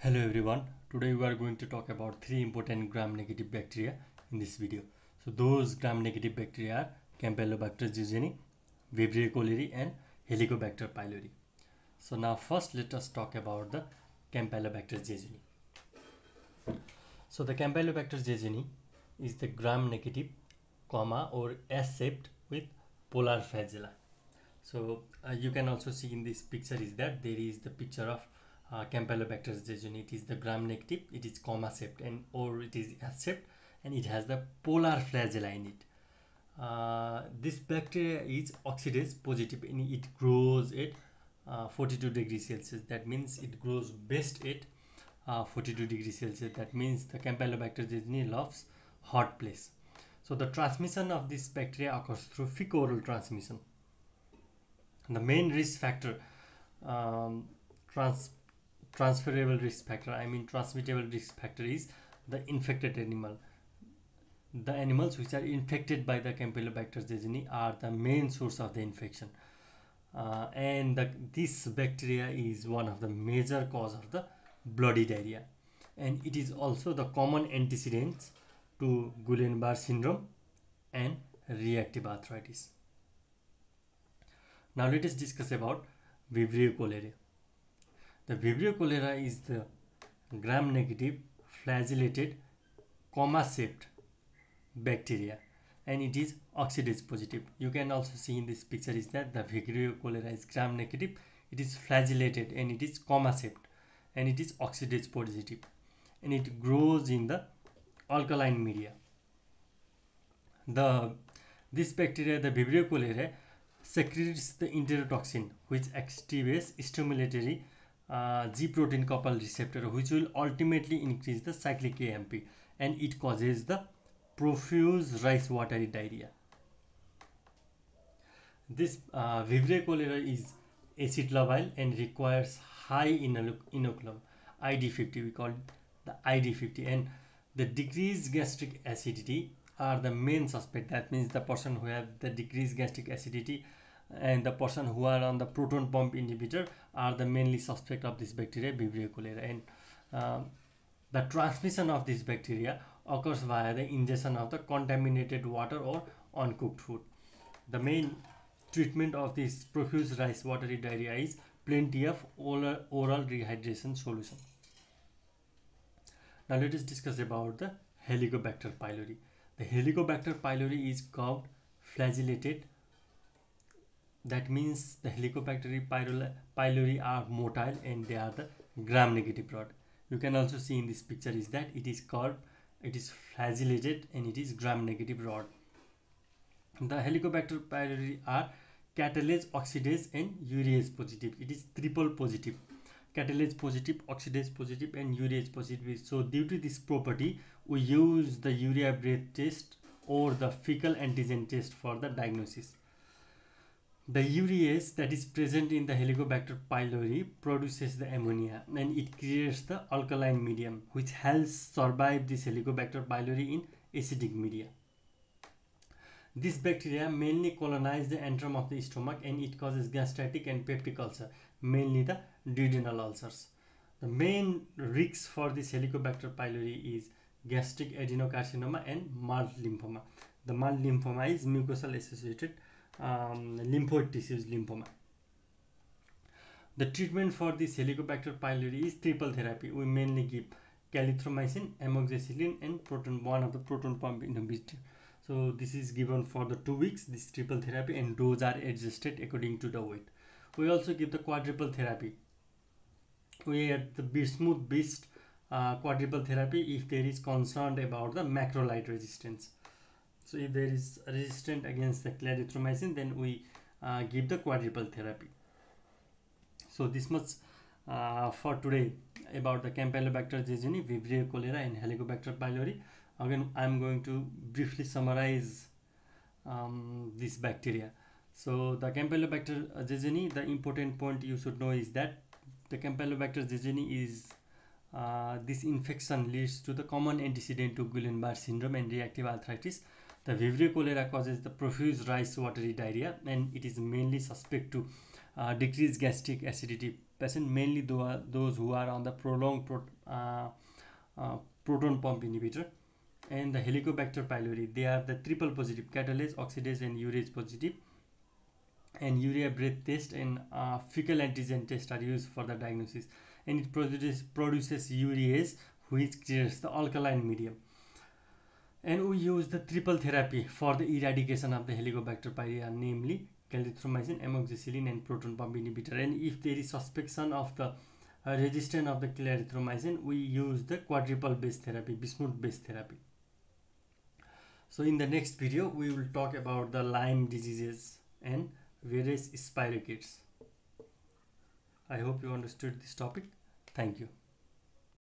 Hello everyone. Today we are going to talk about three important gram-negative bacteria in this video. So those gram-negative bacteria are Campylobacter jejuni, Vibrio cholerae and Helicobacter pylori. So now first let us talk about the Campylobacter jejuni. So the Campylobacter jejuni is the gram-negative, or S-shaped with polar flagella. So you can also see in this picture is that there is the picture of Campylobacter jejuni. It is the gram-negative, it is comma shaped and or it is S-shaped and it has the polar flagella in it. This bacteria is oxidase positive and it grows at 42 degrees Celsius. That means it grows best at 42 degrees Celsius. That means the Campylobacter jejuni loves hot place. So the transmission of this bacteria occurs through fecal-oral transmission. The main risk factor, um, transferable risk factor, transmittable risk factor is the infected animal. The animals which are infected by the Campylobacter jejuni are the main source of the infection. This bacteria is one of the major cause of the bloody diarrhea, and it is also the common antecedent to Guillain-Barré syndrome and reactive arthritis. Now let us discuss about Vibrio cholerae. The Vibrio cholerae is the gram-negative flagellated comma-shaped bacteria and it is oxidase positive. You can also see in this picture is that the Vibrio cholerae is gram-negative, it is flagellated and it is comma-shaped and it is oxidase positive and it grows in the alkaline media. This bacteria, the Vibrio cholerae, secretes the enterotoxin which activates stimulatory G protein coupled receptor, which will ultimately increase the cyclic AMP and it causes the profuse rice watery diarrhea. This Vibrio cholerae is acid labile and requires high inoculum ID50. We call it the ID50, and the decreased gastric acidity are the main suspect. That means the person who have the decreased gastric acidity and the person who are on the proton pump inhibitor are the mainly suspect of this bacteria Vibrio cholerae. And the transmission of this bacteria occurs via the ingestion of the contaminated water or uncooked food. The main treatment of this profuse rice watery diarrhea is plenty of oral rehydration solution. Now let us discuss about the Helicobacter pylori. The Helicobacter pylori is curved, flagellated. That means the Helicobacter pylori are motile and they are the gram-negative rod. You can also see in this picture is that it is curved, it is flagellated and it is gram-negative rod. The Helicobacter pylori are catalase, oxidase and urease positive. It is triple positive. Catalase positive, oxidase positive and urease positive. So due to this property, we use the urea breath test or the fecal antigen test for the diagnosis. The urease that is present in the Helicobacter pylori produces the ammonia and it creates the alkaline medium which helps survive this Helicobacter pylori in acidic media. This bacteria mainly colonize the antrum of the stomach and it causes gastritic and peptic ulcer, mainly the duodenal ulcers. The main risks for this Helicobacter pylori is gastric adenocarcinoma and mild lymphoma. The mild lymphoma is mucosal associated lymphoid tissues lymphoma. The treatment for this Helicobacter pylori is triple therapy. We mainly give clarithromycin, amoxicillin and one of the proton pump inhibitor. So this is given for the 2 weeks, this triple therapy, and dose are adjusted according to the weight. We also give the quadruple therapy. We add the bismuth based quadruple therapy if there is concern about the macrolide resistance. So if there is resistant against the clarithromycin, then we give the quadruple therapy. So this much for today about the Campylobacter jejuni, Vibrio cholerae and Helicobacter pylori. Again, I am going to briefly summarize this bacteria. So the Campylobacter jejuni, the important point you should know is that the Campylobacter jejuni is this infection leads to the common antecedent to Guillain-Barré syndrome and reactive arthritis. The Vibrio cholerae causes the profuse rice watery diarrhea and it is mainly suspect to decrease gastric acidity patient, mainly those who are on the prolonged proton pump inhibitor. And the Helicobacter pylori, they are the triple positive, catalase, oxidase and urease positive, and urea breath test and fecal antigen test are used for the diagnosis. And it produces urease, which clears the alkaline medium. And we use the triple therapy for the eradication of the Helicobacter pylori, namely clarithromycin, amoxicillin and proton pump inhibitor. And if there is suspicion of the resistance of the clarithromycin, we use the quadruple base therapy, bismuth base therapy. So in the next video we will talk about the Lyme diseases and various spirochetes. I hope you understood this topic. Thank you.